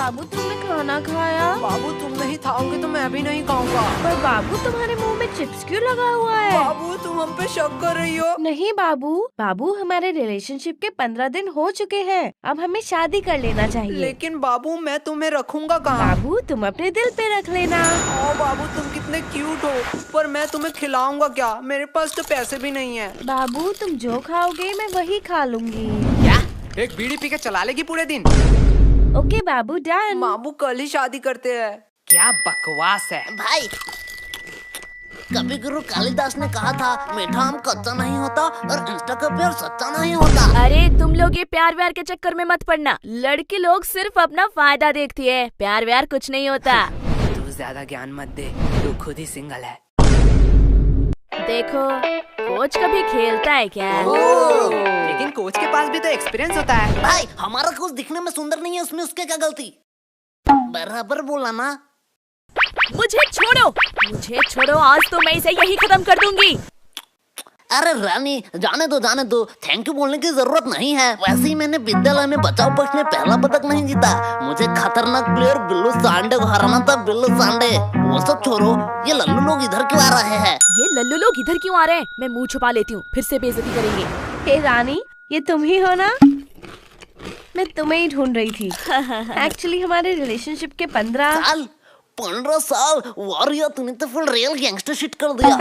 बाबू तुमने खाना खाया? बाबू तुम नहीं खाओगे तो मैं भी नहीं खाऊंगा। पर बाबू तुम्हारे मुंह में चिप्स क्यों लगा हुआ है? बाबू तुम हम पे शक कर रही हो? नहीं बाबू, बाबू हमारे रिलेशनशिप के 15 दिन हो चुके हैं, अब हमें शादी कर लेना चाहिए। लेकिन बाबू मैं तुम्हें रखूंगा कहाँ? बाबू तुम अपने दिल पे रख लेना। ओ बाबू तुम कितने क्यूट हो, पर मैं तुम्हें खिलाऊंगा क्या? मेरे पास तो पैसे भी नहीं है। बाबू तुम जो खाओगे मैं वही खा लूंगी। क्या? एक बीड़ी पी के चला लेगी पूरे दिन? ओके बाबू डन। बाबू कल ही शादी करते हैं। क्या बकवास है भाई, कवि गुरु कालिदास ने कहा था मीठा आम कच्चा नहीं होता और इंस्टा का प्यार सच्चा नहीं होता। अरे तुम लोग ये प्यार व्यार के चक्कर में मत पड़ना, लड़की लोग सिर्फ अपना फायदा देखती है, प्यार व्यार कुछ नहीं होता। तू ज्यादा ज्ञान मत दे, तू खुद ही सिंगल है। देखो कोच कभी खेलता है क्या? लेकिन कोच के पास भी तो एक्सपीरियंस होता है। भाई हमारा कोच दिखने में सुंदर नहीं है, उसमें उसके क्या गलती? बराबर बोला ना। मुझे छोड़ो, आज तो मैं इसे यही खत्म कर दूंगी। अरे रानी जाने दो, थैंक यू बोलने की जरूरत नहीं है। वैसे ही मैंने विद्यालय में बचाव पक्ष में पहला पदक नहीं जीता, मुझे खतरनाक प्लेयर बिल्लू सांडे को हराना था। बिल्लू सांडे वो सब छोड़ो, ये लल्लू लोग इधर क्यों आ रहे हैं? ये लल्लू लोग इधर क्यों आ रहे हैं? मैं मुंह छुपा लेती हूँ, फिर से बेइज्जती करेंगे। हे रानी, ये तुम ही हो ना? मैं तुम्हें ही ढूंढ रही थी। एक्चुअली हमारे रिलेशनशिप के 15 साल वारिया, तूने तो फुल रियल गैंगस्टर शिट कर दिया।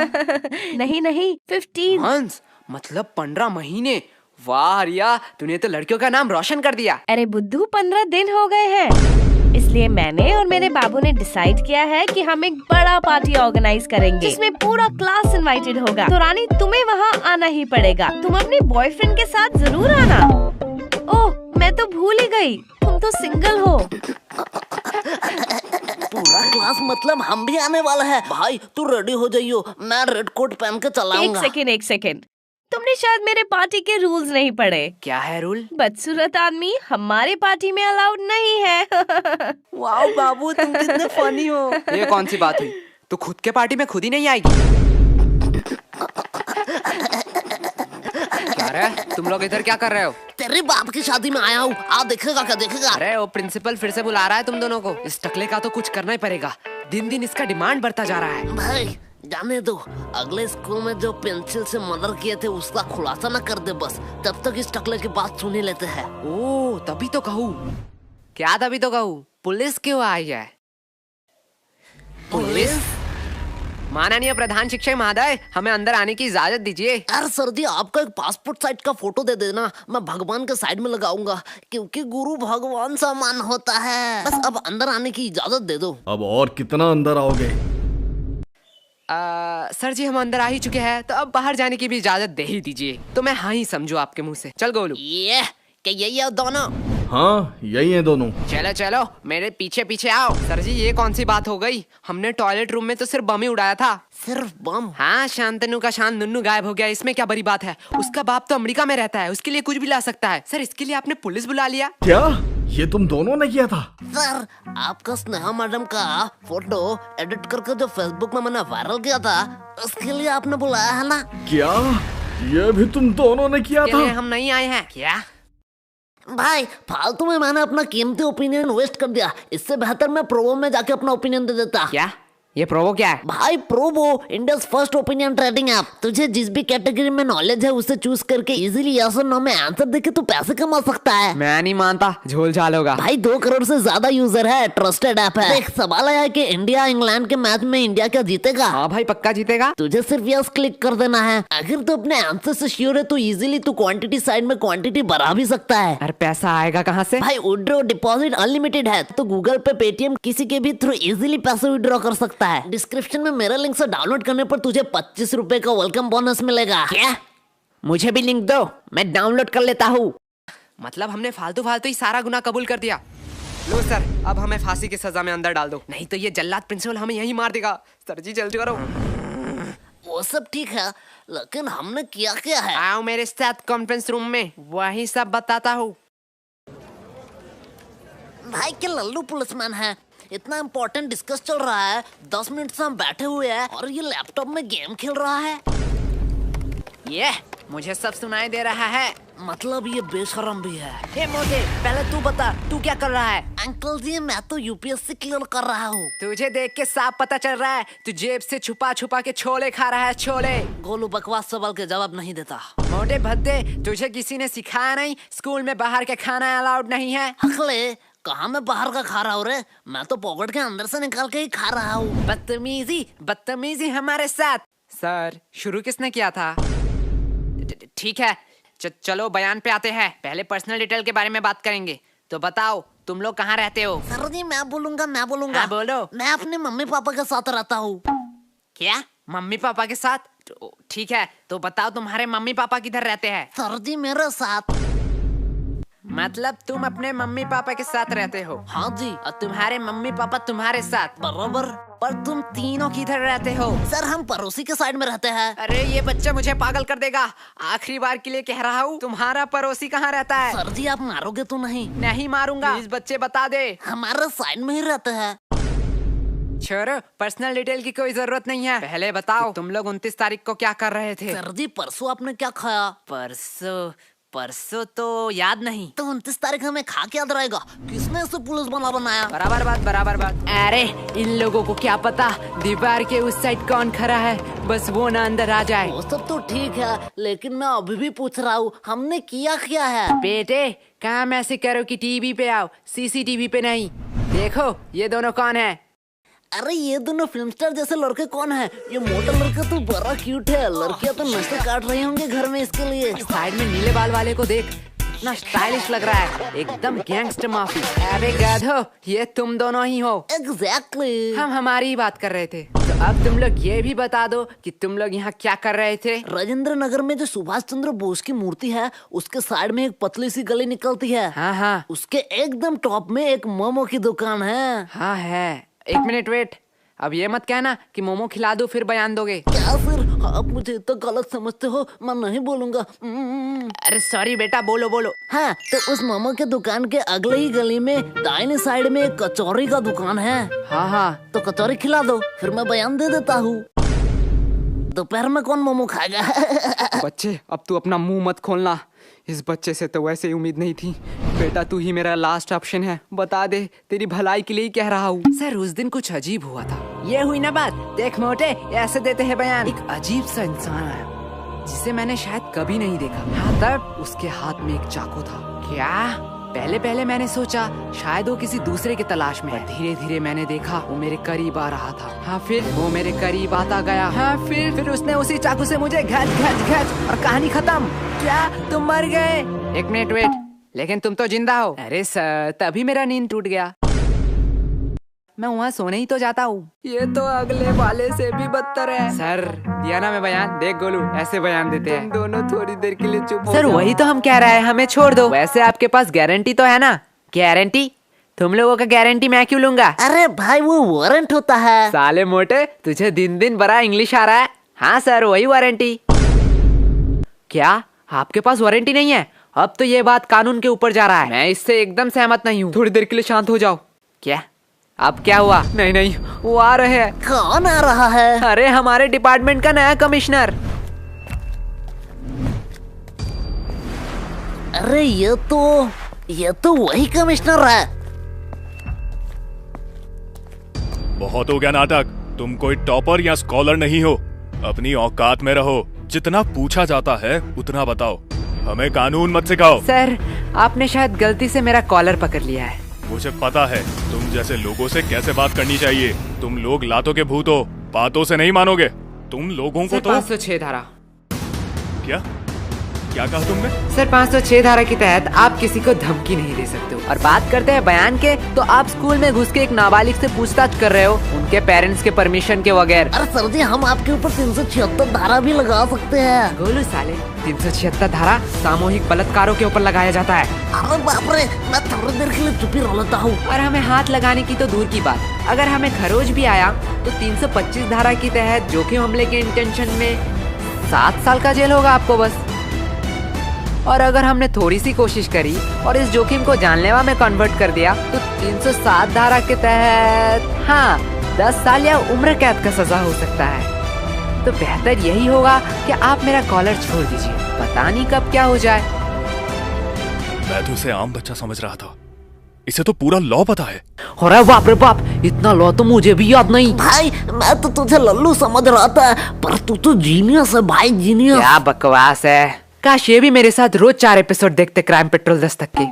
नहीं 15 मंथ्स मतलब 15 महीने। वाह रिया, तूने तो लड़कियों का नाम रोशन कर दिया। अरे बुद्धू 15 दिन हो गए हैं, इसलिए मैंने और मेरे बाबू ने डिसाइड किया है कि हम एक बड़ा पार्टी ऑर्गेनाइज करेंगे जिसमें पूरा क्लास इनवाइटेड होगा। तो रानी तुम्हें वहाँ आना ही पड़ेगा, तुम अपने बॉयफ्रेंड के साथ जरूर आना। ओह मैं तो भूल ही गई, तुम तो सिंगल हो। पूरा क्लास मतलब हम भी आने वाला है। भाई तू रेडी हो जाइयो, मैं रेड कोट पहन के चलाऊंगा। एक सेकेंड, तुमने शायद मेरे पार्टी के रूल्स नहीं पढ़े। क्या है रूल? बदसूरत आदमी हमारे पार्टी में अलाउड नहीं है। वाह बाबू तुम कितने फनी हो। ये कौन सी बात हुई? तू खुद के पार्टी में खुद ही नहीं आएगी? क्या रे, तुम लोग इधर क्या कर रहे हो? तेरे बाप की शादी में आया हूँ, आ देखेगा क्या देखेगा। अरे वो प्रिंसिपल फिर से बुला रहा है तुम दोनों को। इस टकले का तो कुछ करना ही पड़ेगा, दिन दिन इसका डिमांड बढ़ता जा रहा है। भाई जाने दो, अगले स्कूल में जो पेंसिल से मर्डर किए थे उसका खुलासा न कर दे बस, तब तक इस टकले की बात सुन ही लेते हैं। ओ तभी तो कहूँ। क्या तभी तो कहूँ? पुलिस क्यों आई है? पुलिस? माननीय प्रधान शिक्षक महोदय, हमें अंदर आने की इजाजत दीजिए। यार सर जी, आपका एक पासपोर्ट साइज का फोटो दे देना, मैं भगवान के साइड में लगाऊंगा, क्योंकि गुरु भगवान समान होता है। बस अब अंदर आने की इजाजत दे दो। अब और कितना अंदर आओगे? सर जी हम अंदर आ ही चुके हैं, तो अब बाहर जाने की भी इजाजत दे ही दीजिए। तो मैं हाँ ही समझू आपके मुंह से। चल गोलू। ये क्या यही है दोनों? हाँ यही है दोनों। चलो चलो मेरे पीछे पीछे आओ। सर जी ये कौन सी बात हो गई? हमने टॉयलेट रूम में तो सिर्फ बम ही उड़ाया था। सिर्फ बम? हाँ, शांतनु का शान नुन्नू गायब हो गया, इसमें क्या बड़ी बात है? उसका बाप तो अमेरिका में रहता है, उसके लिए कुछ भी ला सकता है। सर इसके लिए आपने पुलिस बुला लिया? क्या ये तुम दोनों ने किया था? सर आपका स्नेहा मैडम का फोटो एडिट करके जो फेसबुक में मैंने वायरल किया था, उसके लिए आपने बुलाया है ना? क्या ये भी तुम दोनों ने किया था? हम नहीं आए हैं क्या? भाई फालतू में मैंने अपना कीमती ओपिनियन वेस्ट कर दिया, इससे बेहतर मैं प्रोवो में जाके अपना ओपिनियन दे देता। क्या? ये प्रोवो क्या है? भाई Probo India's first opinion trading app. तुझे जिस भी कैटेगरी में नॉलेज है उसे चूज करके इजीली यस और नो में आंसर देके तू पैसे कमा सकता है। मैं नहीं मानता, झोल झाल होगा। भाई 2 करोड़ से ज्यादा यूजर है, ट्रस्टेड ऐप है। देख सवाल आया कि इंडिया इंग्लैंड के मैच में इंडिया क्या जीतेगा? हाँ भाई पक्का जीतेगा। तुझे सिर्फ यस क्लिक कर देना है। अगर तू अपने आंसर से श्योर है तो इजीली तू क्वांटिटी साइड में क्वांटिटी बढ़ा भी सकता है। अरे पैसा आएगा कहाँ से? भाई विड्रॉ डिपॉजिट अनलिमिटेड है, तो गूगल पे पेटीएम किसी के भी थ्रू इजीली पैसे विड्रॉ कर सकता है। डिस्क्रिप्शन में मेरा लिंक से डाउनलोड करने पर तुझे 25 रुपए का वेलकम बोनस मिलेगा। क्या? मुझे भी लिंक दो, मैं डाउनलोड कर लेता हूँ। मतलब हमने फालतू फालतू ही सारा गुनाह कबूल कर दिया। लो सर, अब हमें फांसी की सजा में अंदर डाल दो, नहीं तो ये जल्लाद प्रिंसिपल हमें यहीं मार देगा। सर जी जल्दी करो। वो सब ठीक है, लेकिन हमने किया क्या है? आओ मेरे साथ कॉन्फ्रेंस रूम में, वही सब बताता हूँ। भाई क्या लल्लू पुलिसमैन है? इतना इम्पोर्टेंट डिस्कस चल रहा है, 10 मिनट से हम बैठे हुए हैं और ये लैपटॉप में गेम खेल रहा है। ये मुझे सब सुनाई दे रहा है। मतलब ये बेशरम भी है। हे मोटे, पहले तू बता, तू क्या कर रहा है? अंकल जी मैं तो यूपीएससी क्लियर कर रहा हूँ। तुझे देख के साफ पता चल रहा है तू जेब से छुपा छुपा के छोले खा रहा है, छोले। गोलू बकवास सवाल के जवाब नहीं देता। मोटे भद्दे, तुझे किसी ने सिखाया नहीं स्कूल में बाहर के खाना अलाउड नहीं है? अखले कहाँ मैं बाहर का खा रहा हूँ रे, मैं तो पॉकेट के अंदर से निकाल के ही खा रहा हूँ। बदतमीजी बदतमीजी हमारे साथ। सर शुरू किसने किया था? ठीक है, चलो बयान पे आते हैं। पहले पर्सनल डिटेल के बारे में बात करेंगे। तो बताओ तुम लोग कहाँ रहते हो? सर जी मैं बोलूंगा। हाँ, बोलो। मैं अपने मम्मी पापा के साथ रहता हूँ। क्या मम्मी पापा के साथ? ठीक है, तो बताओ तुम्हारे मम्मी पापा किधर रहते हैं? सर जी मेरे साथ। मतलब तुम अपने मम्मी पापा के साथ रहते हो? हाँ जी। और तुम्हारे मम्मी पापा तुम्हारे साथ? बराबर। पर तुम तीनों किधर रहते हो? सर हम पड़ोसी के साइड में रहते हैं। अरे ये बच्चा मुझे पागल कर देगा। आखिरी बार के लिए कह रहा हूँ, तुम्हारा पड़ोसी कहाँ रहता है? सर जी आप मारोगे तो नहीं? नहीं मारूंगा। प्लीज बच्चे बता दे। हमारे साइड में ही रहते हैं। छोड़ो, पर्सनल डिटेल की कोई जरूरत नहीं है। पहले बताओ तुम लोग 29 तारीख को क्या कर रहे थे? सर जी परसों आपने क्या खाया? परसों तो याद नहीं। तो 29 तारीख हमें खा के याद रहेगा? किसने इसे पुलिस बना बनाया? बराबर बात। अरे इन लोगों को क्या पता दीवार के उस साइड कौन खड़ा है, बस वो ना अंदर आ जाए। वो सब तो ठीक है, लेकिन मैं अभी भी पूछ रहा हूँ हमने किया क्या है? बेटे काम ऐसे करो कि टीवी पे आओ, सीसीटीवी पे नहीं। देखो ये दोनों कौन है? अरे ये दोनों फिल्म स्टार जैसे लड़के कौन है? ये मोटा लड़का तो बड़ा क्यूट है, लड़कियां तो नशे काट रही होंगे घर में इसके लिए। साइड में नीले बाल वाले को देख, इतना स्टाइलिश लग रहा है, एकदम गैंगस्टर माफी। अरे गाधो, ये तुम दोनों ही हो। एग्जैक्टली। हम हमारी ही बात कर रहे थे। तो अब तुम लोग ये भी बता दो कि तुम लोग यहाँ क्या कर रहे थे? राजेंद्र नगर में जो सुभाष चंद्र बोस की मूर्ति है उसके साइड में एक पतली सी गली निकलती है। हाँ, उसके एकदम टॉप में एक मोमो की दुकान है। हाँ है। एक मिनट वेट, अब ये मत कहना कि मोमो खिला दो फिर बयान दोगे। क्या सर आप मुझे तो गलत समझते हो, मैं नहीं बोलूंगा। अरे सॉरी बेटा, बोलो। हाँ तो उस मोमो के दुकान के अगले ही गली में दाहिने साइड में एक कचौरी का दुकान है। हाँ तो कचौरी खिला दो फिर मैं बयान दे देता हूँ। दोपहर में कौन मोमो खाएगा? बच्चे अब तू अपना मुंह मत खोलना, इस बच्चे से तो वैसे ही उम्मीद नहीं थी। बेटा तू ही मेरा लास्ट ऑप्शन है, बता दे, तेरी भलाई के लिए ही कह रहा हूँ। सर उस दिन कुछ अजीब हुआ था। ये हुई ना बात। देख मोटे, ऐसे देते हैं बयान। एक अजीब सा इंसान आया जिसे मैंने शायद कभी नहीं देखा। हाँ तब उसके हाथ में एक चाकू था। क्या? पहले मैंने सोचा शायद वो किसी दूसरे की तलाश में है। धीरे धीरे मैंने देखा वो मेरे करीब आ रहा था। हाँ फिर वो मेरे करीब आता गया। हाँ फिर उसने उसी चाकू से मुझे घच और कहानी खत्म। क्या तुम मर गए? एक मिनट वेट, लेकिन तुम तो जिंदा हो। अरे सर तभी मेरा नींद टूट गया, मैं वहाँ सोने ही तो जाता हूँ। ये तो अगले वाले से भी बदतर है। सर दिया ना मैं बयान, देख गोलू ऐसे बयान देते हैं। तुम दोनों थोड़ी देर के लिए चुप हो। सर वही तो हम कह रहे हैं, हमें छोड़ दो। वैसे आपके पास गारंटी तो है ना? गारंटी? तुम लोगों का गारंटी मैं क्यों लूंगा? अरे भाई वो वारंट होता है। साले मोटे तुझे दिन दिन बड़ा इंग्लिश आ रहा है। हाँ सर वही वारंटी। क्या आपके पास वारंटी नहीं है? अब तो ये बात कानून के ऊपर जा रहा है। मैं इससे एकदम सहमत नहीं हूँ। थोड़ी देर के लिए शांत हो जाओ। क्या अब क्या हुआ? नहीं वो आ रहे हैं। कौन आ रहा है? अरे हमारे डिपार्टमेंट का नया कमिश्नर। अरे ये तो वही कमिश्नर है। बहुत हो गया नाटक, तुम कोई टॉपर या स्कॉलर नहीं हो, अपनी औकात में रहो। जितना पूछा जाता है उतना बताओ, हमें कानून मत सिखाओ। सर आपने शायद गलती से मेरा कॉलर पकड़ लिया है। मुझे पता है तुम जैसे लोगों से कैसे बात करनी चाहिए। तुम लोग लातों के भूत हो, बातों से नहीं मानोगे। तुम लोगों को तो 506 धारा। क्या कहा तुमने? सर 506 धारा के तहत आप किसी को धमकी नहीं दे सकते हो। और बात करते हैं बयान के, तो आप स्कूल में घुस के एक नाबालिग से पूछताछ कर रहे हो उनके पेरेंट्स के परमिशन के बगैर। अरे सर जी हम आपके ऊपर 376 धारा भी लगा सकते हैं। गोलू साले 376 धारा सामूहिक बलात्कारों के ऊपर लगाया जाता है। अरे बाप रे, मैं थोड़ी देर के लिए चुप ही रह लेता हूँ। और हमें हाथ लगाने की तो दूर की बात, अगर हमें खरोच भी आया तो 325 धारा के तहत जोखिम हमले के इंटेंशन में 7 साल का जेल होगा आपको बस। और अगर हमने थोड़ी सी कोशिश करी और इस जोखिम को जानलेवा में कन्वर्ट कर दिया तो 307 धारा के तहत 10 साल या उम्र कैद का सजा हो सकता है। तो बेहतर यही होगा कि आप मेरा कॉलर छोड़ दीजिए, पता नहीं कब क्या हो जाए। मैं तो इसे आम बच्चा समझ रहा था, इसे तो पूरा लॉ पता है। अरे बाप रे बाप, इतना लॉ तो मुझे भी याद नहीं। भाई मैं तो तुझे लल्लू समझ रहा था, पर तू तो जीनियस है भाई, जीनियस। क्या बकवास है, काश ये भी मेरे साथ रोज 4 एपिसोड देखते क्राइम पेट्रोल दस्तक के।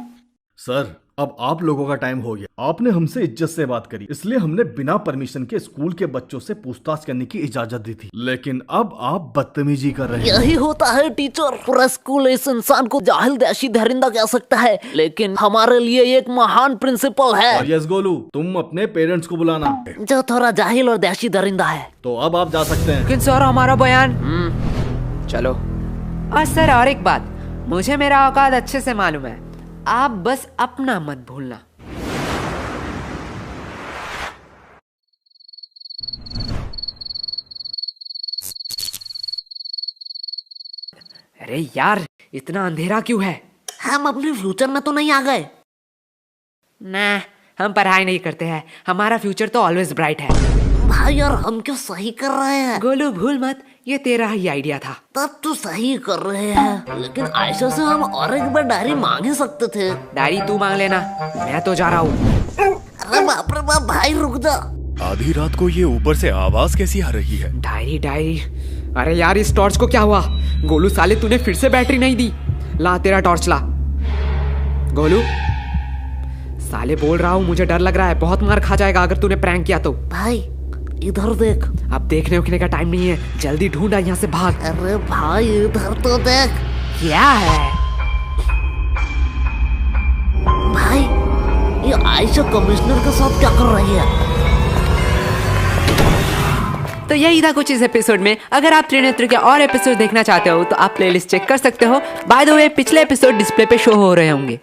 सर अब आप लोगों का टाइम हो गया। आपने हमसे इज्जत से बात करी, इसलिए हमने बिना परमिशन के स्कूल के बच्चों से पूछताछ करने की इजाजत दी थी, लेकिन अब आप बदतमीजी कर रहे हैं। यही होता है टीचर, पूरा स्कूल इस इंसान को जाहिल देशी दरिंदा कह सकता है, लेकिन हमारे लिए एक महान प्रिंसिपल है। और यस गोलू, तुम अपने पेरेंट्स को बुलाना। जो थोड़ा जाहिल और देशी दरिंदा है। तो अब आप जा सकते हैं। लेकिन सर हमारा बयान। चलो। और सर और एक बात, मुझे मेरा औकात अच्छे से मालूम है, आप बस अपना मत भूलना। अरे यार, इतना अंधेरा क्यों है? हम अपने फ्यूचर में तो नहीं आ गए? ना, हम पढ़ाई नहीं करते हैं, हमारा फ्यूचर तो ऑलवेज ब्राइट है। भाई यार हम क्यों सही कर रहे हैं? गोलू भूल मत, ये तेरा ही आइडिया था। तब तो सही कर रहे हैं, लेकिन आयशा से हम और एक बार डायरी मांग ही सकते थे। डायरी तू मांग लेना, मैं तो जा रहा हूँ। अरे बाप रे बाप, भाई रुक जा। आधी रात को ये ऊपर से आवाज कैसी आ रही है? डायरी डायरी, अरे यार इस टॉर्च को क्या हुआ? गोलू साले तूने फिर से बैटरी नहीं दी। ला तेरा टॉर्च ला। गोलू साले बोल रहा हूँ, मुझे डर लग रहा है, बहुत मार खा जाएगा अगर तूने प्रैंक किया तो। भाई इधर देख। अब देखने उखने का टाइम नहीं है, जल्दी ढूंढा, यहाँ से भाग। अरे भाई इधर तो देख। क्या है? भाई ये आयशा कमिश्नर के साथ क्या कर रही है? तो यही था कुछ इस एपिसोड में। अगर आप त्रिनेत्र के और एपिसोड देखना चाहते हो तो आप प्लेलिस्ट चेक कर सकते हो। बाय द वे पिछले एपिसोड डिस्प्ले पे शो हो रहे होंगे।